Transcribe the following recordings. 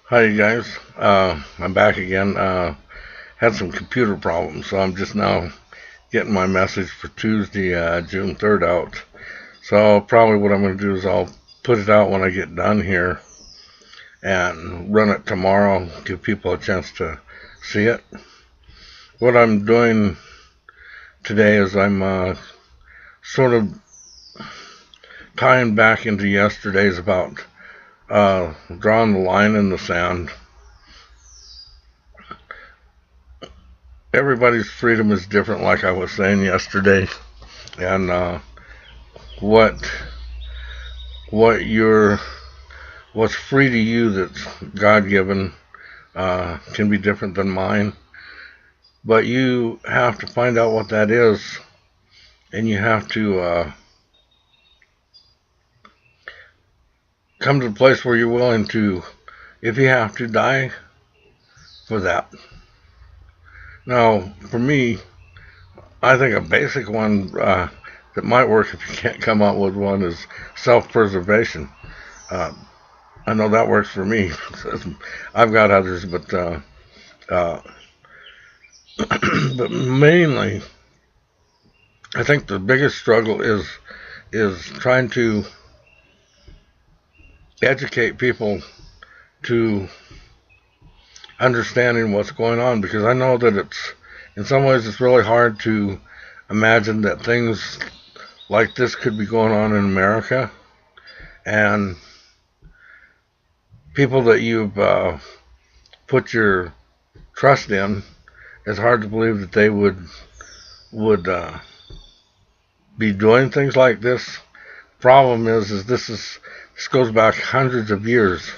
Hi, you guys. I'm back again. Had some computer problems, so I'm just now getting my message for Tuesday, June 3rd out. So probably what I'm going to do is I'll put it out when I get done here and run it tomorrow, give people a chance to see it. What I'm doing today is I'm sort of tying back into yesterday's about drawing the line in the sand. Everybody's freedom is different, like I was saying yesterday, and what what you're what's free to you that's God given can be different than mine. But you have to find out what that is, and you have to come to the place where you're willing to, if you have to, die for that. Now, for me, I think a basic one that might work if you can't come up with one is self-preservation. Uh, I know that works for me. I've got others, uh, but mainly, I think the biggest struggle is trying to educate people to understanding what's going on, because I know that it's in some ways it's really hard to imagine that things like this could be going on in America, and people that you've put your trust in, it's hard to believe that they would be doing things like this. Problem is this goes back hundreds of years.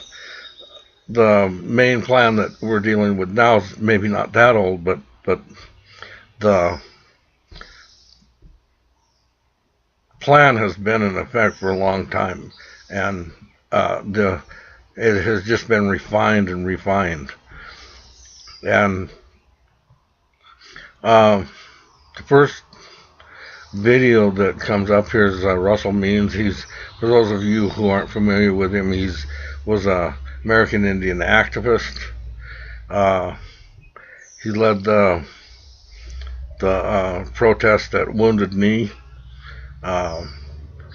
The main plan that we're dealing with now is maybe not that old, but the plan has been in effect for a long time, and the it has just been refined and refined. And the first video that comes up here is Russell Means. He's, for those of you who aren't familiar with him, he's was a American Indian activist. Uh, he led the protest at Wounded Knee. Uh,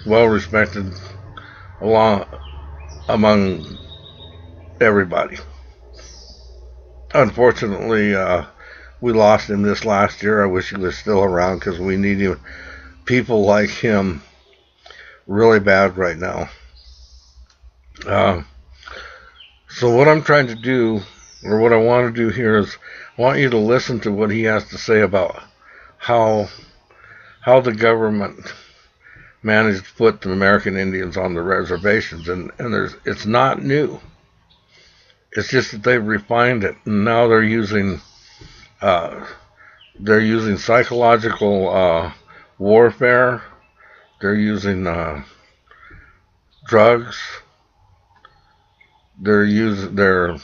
well respected along among everybody. Unfortunately, we lost him this last year. I wish he was still around because we need him, people like him really bad right now. Uh, so what I'm trying to do, or what I want to do here, is I want you to listen to what he has to say about how how the government managed to put the American Indians on the reservations, and it's not new. It's just that they've refined it, and now uh, they're using psychological warfare. They're using drugs. They're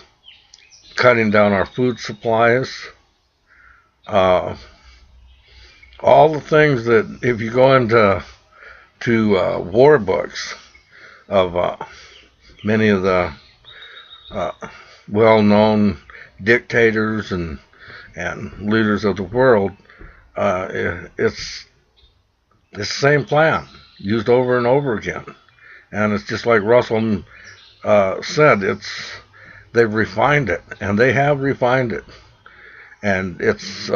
cutting down our food supplies. Uh, all the things that if you go into war books of many of the uh, well-known dictators and leaders of the world, it's the same plan used over and over again. And it's just like Russell said, they've refined it, and they have refined it, and it's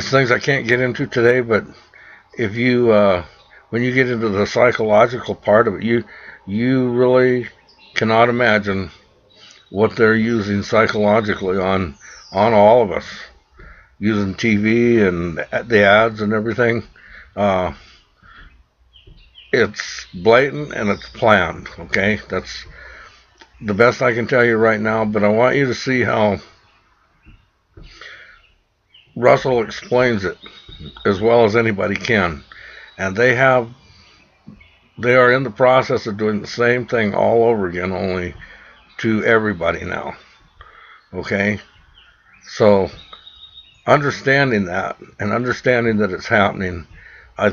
things I can't get into today. But if you when you get into the psychological part of it, you really cannot imagine what they're using psychologically on all of us, using TV and the ads and everything. Uh, it's blatant and it's planned. Okay, that's the best I can tell you right now. But I want you to see how Russell explains it as well as anybody can, and they are in the process of doing the same thing all over again, only to everybody now. Okay, so understanding that and understanding that it's happening I,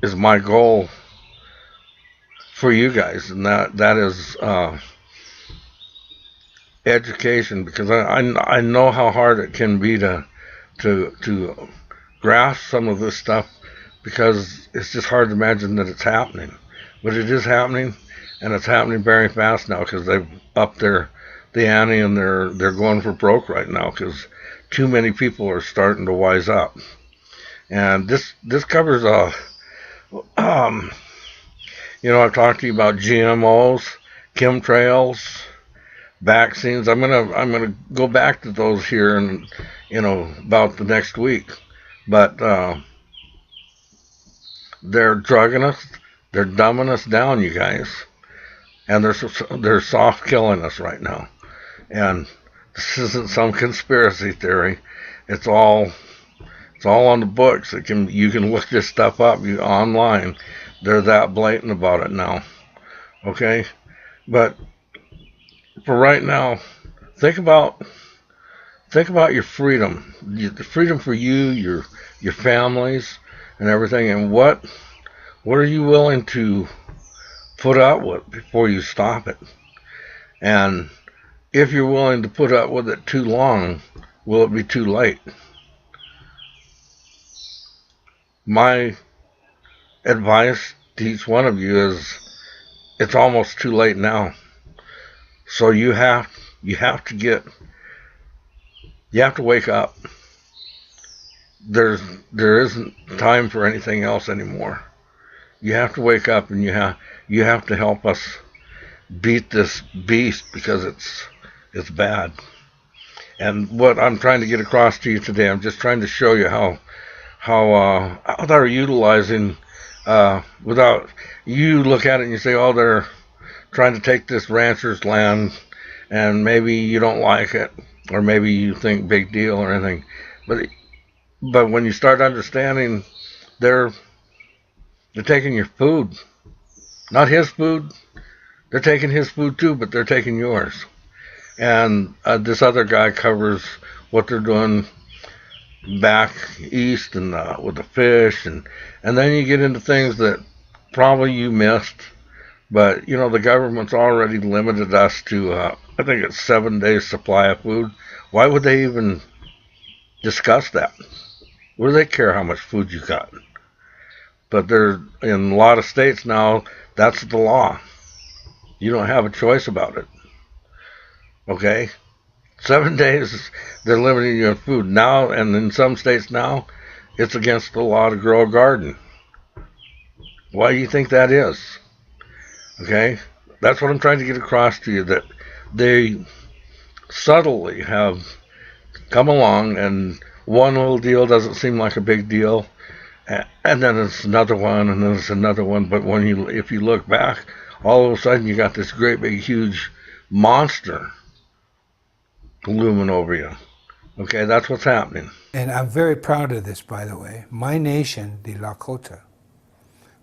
is my goal for you guys, and that is education, because I know how hard it can be to grasp some of this stuff, because it's just hard to imagine that it's happening. But it is happening, and it's happening very fast now because they've upped the ante, and they're going for broke right now because too many people are starting to wise up. And this covers I've talked to you about GMOs, chemtrails, vaccines. I'm gonna go back to those here in about the next week. But they're drugging us, they're dumbing us down, you guys, and they're soft killing us right now. And this isn't some conspiracy theory. It's all on the books. You can look this stuff up online. They're that blatant about it now. Okay, but for right now, think about your freedom, the freedom for you, your families, and everything. And what are you willing to put up with before you stop it? And if you're willing to put up with it too long, will it be too late? My advice to each one of you is it's almost too late now. So you have to wake up. There isn't time for anything else anymore. You have to wake up, and you have to help us beat this beast, because it's bad. And what I'm trying to get across to you today, I'm just trying to show you how they're utilizing, without, you look at it and you say, oh, they're trying to take this rancher's land, and maybe you don't like it, or maybe you think big deal or anything. But when you start understanding, they're taking your food, not his food. They're taking his food too, but they're taking yours. And this other guy covers what they're doing back east, and with the fish, and then you get into things that probably you missed. But the government's already limited us to I think it's 7 days supply of food. Why would they even discuss that? What do they care how much food you got? But they're in a lot of states now, that's the law. You don't have a choice about it. Okay? 7 days they're limiting you on food now, and in some states now it's against the law to grow a garden. Why do you think that is? Okay? That's what I'm trying to get across to you, that they subtly have come along, and one little deal doesn't seem like a big deal, and then it's another one, and then it's another one. But if you look back, all of a sudden you got this great big huge monster looming over you. Okay, that's what's happening. And I'm very proud of this, by the way. My nation, the Lakota,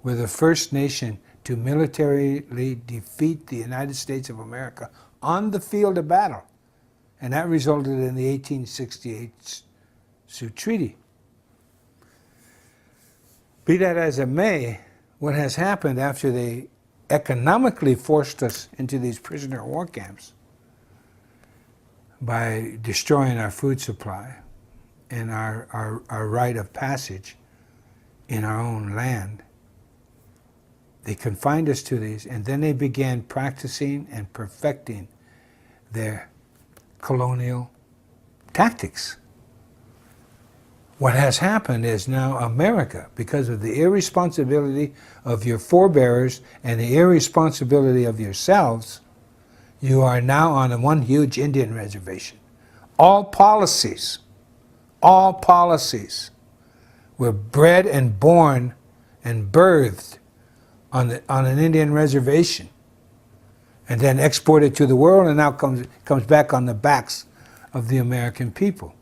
were the first nation to militarily defeat the United States of America on the field of battle. And that resulted in the 1868 Sioux Treaty. Be that as it may, what has happened after they economically forced us into these prisoner of war camps by destroying our food supply and our rite of passage in our own land, they confined us to these, and then they began practicing and perfecting their colonial tactics. What has happened is now America, because of the irresponsibility of your forebears and the irresponsibility of yourselves, you are now on one huge Indian reservation. All policies were bred and born and birthed on an Indian reservation, and then exported to the world, and now comes back on the backs of the American people.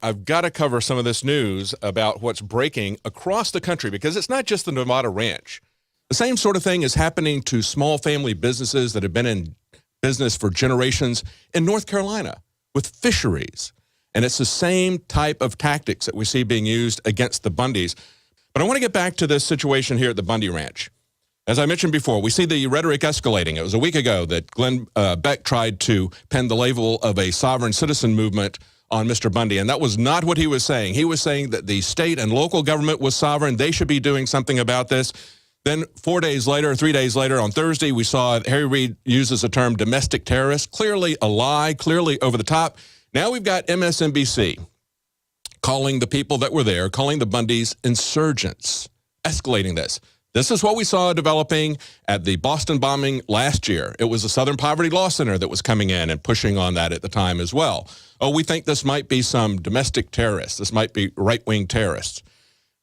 I've got to cover some of this news about what's breaking across the country, because it's not just the Nevada ranch. The same sort of thing is happening to small family businesses that have been in business for generations in North Carolina with fisheries. And it's the same type of tactics that we see being used against the Bundys. But I want to get back to this situation here at the Bundy Ranch. As I mentioned before, we see the rhetoric escalating. It was a week ago that Glenn Beck tried to pen the label of a sovereign citizen movement on Mr. Bundy, and that was not what he was saying. He was saying that the state and local government was sovereign. They should be doing something about this. Then 3 days later, on Thursday, we saw Harry Reid uses the term domestic terrorist. Clearly a lie, clearly over the top. Now we've got MSNBC calling the people that were there, calling the Bundys insurgents, escalating this. This is what we saw developing at the Boston bombing last year. It was the Southern Poverty Law Center that was coming in and pushing on that at the time as well. Oh, we think this might be some domestic terrorists. This might be right-wing terrorists.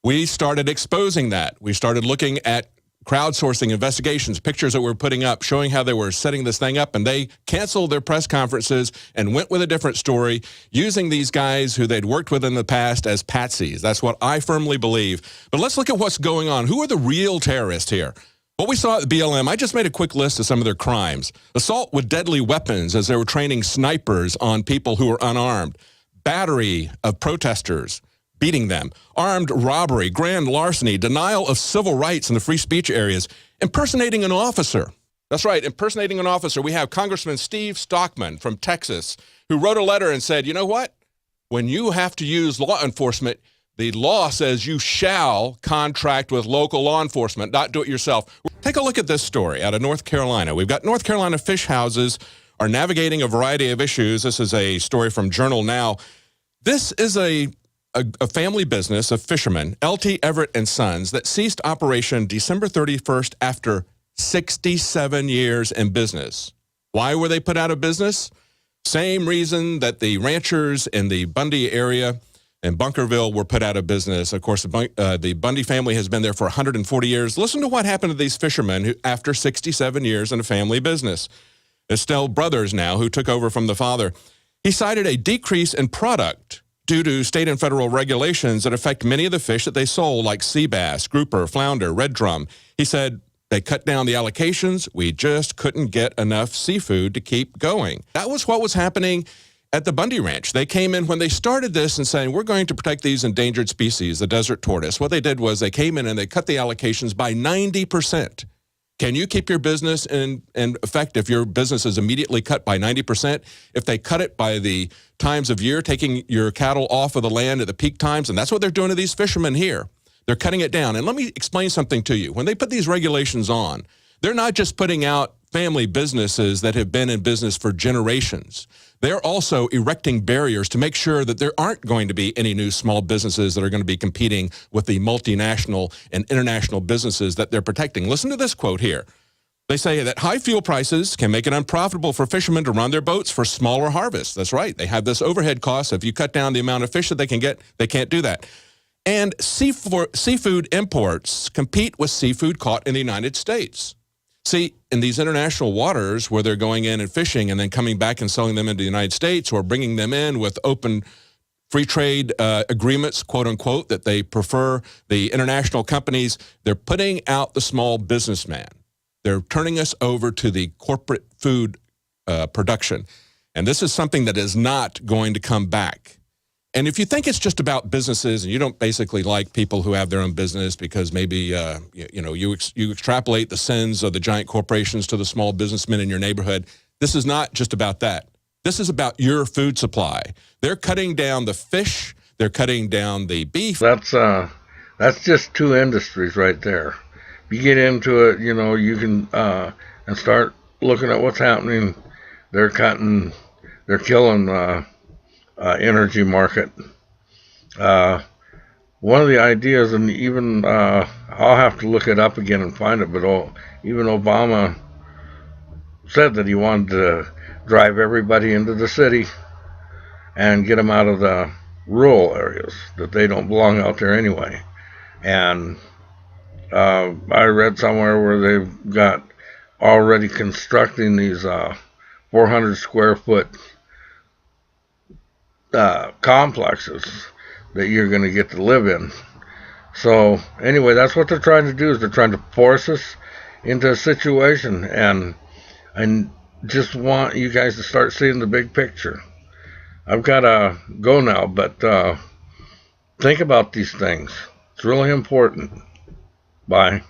We started exposing that. We started looking at crowdsourcing investigations, pictures that we're putting up, showing how they were setting this thing up, and they canceled their press conferences and went with a different story, using these guys who they'd worked with in the past as patsies. That's what I firmly believe. But let's look at what's going on. Who are the real terrorists here? What we saw at the BLM, I just made a quick list of some of their crimes. Assault with deadly weapons as they were training snipers on people who were unarmed. Battery of protesters, beating them, armed robbery, grand larceny, denial of civil rights in the free speech areas, impersonating an officer. That's right, impersonating an officer. We have Congressman Steve Stockman from Texas, who wrote a letter and said, you know what? When you have to use law enforcement, the law says you shall contract with local law enforcement, not do it yourself. Take a look at this story out of North Carolina. We've got North Carolina fish houses are navigating a variety of issues. This is a story from Journal Now. This is a family business of fishermen, L.T. Everett and Sons, that ceased operation December 31st after 67 years in business. Why were they put out of business? Same reason that the ranchers in the Bundy area and Bunkerville were put out of business. Of course, the Bundy family has been there for 140 years. Listen to what happened to these fishermen who, after 67 years in a family business. Estelle Brothers now, who took over from the father, he cited a decrease in product due to state and federal regulations that affect many of the fish that they sold, like sea bass, grouper, flounder, red drum. He said they cut down the allocations. We just couldn't get enough seafood to keep going. That was what was happening at the Bundy Ranch. They came in when they started this and saying, we're going to protect these endangered species, the desert tortoise. What they did was they came in and they cut the allocations by 90%. Can you keep your business in effect if your business is immediately cut by 90%? If they cut it by the times of year, taking your cattle off of the land at the peak times, and that's what they're doing to these fishermen here. They're cutting it down. And let me explain something to you. When they put these regulations on, they're not just putting out family businesses that have been in business for generations. They're also erecting barriers to make sure that there aren't going to be any new small businesses that are going to be competing with the multinational and international businesses that they're protecting. Listen to this quote here. They say that high fuel prices can make it unprofitable for fishermen to run their boats for smaller harvests. That's right. They have this overhead cost. If you cut down the amount of fish that they can get, they can't do that. And seafood imports compete with seafood caught in the United States. See, in these international waters where they're going in and fishing and then coming back and selling them into the United States or bringing them in with open free trade agreements, quote unquote, that they prefer the international companies, they're putting out the small businessman. They're turning us over to the corporate food production. And this is something that is not going to come back. And if you think it's just about businesses and you don't basically like people who have their own business because maybe you extrapolate the sins of the giant corporations to the small businessmen in your neighborhood, this is not just about that. This is about your food supply. They're cutting down the fish. They're cutting down the beef. That's just two industries right there. If you get into it, you can and start looking at what's happening. They're killing energy market. One of the ideas, and even I'll have to look it up again and find it, but even Obama said that he wanted to drive everybody into the city and get them out of the rural areas, that they don't belong out there anyway. And I read somewhere where they've got already constructing these 400 square foot complexes that you're going to get to live in. So anyway, that's what they're trying to do, is they're trying to force us into a situation, and I just want you guys to start seeing the big picture. I've got to go now, but think about these things. It's really important. Bye.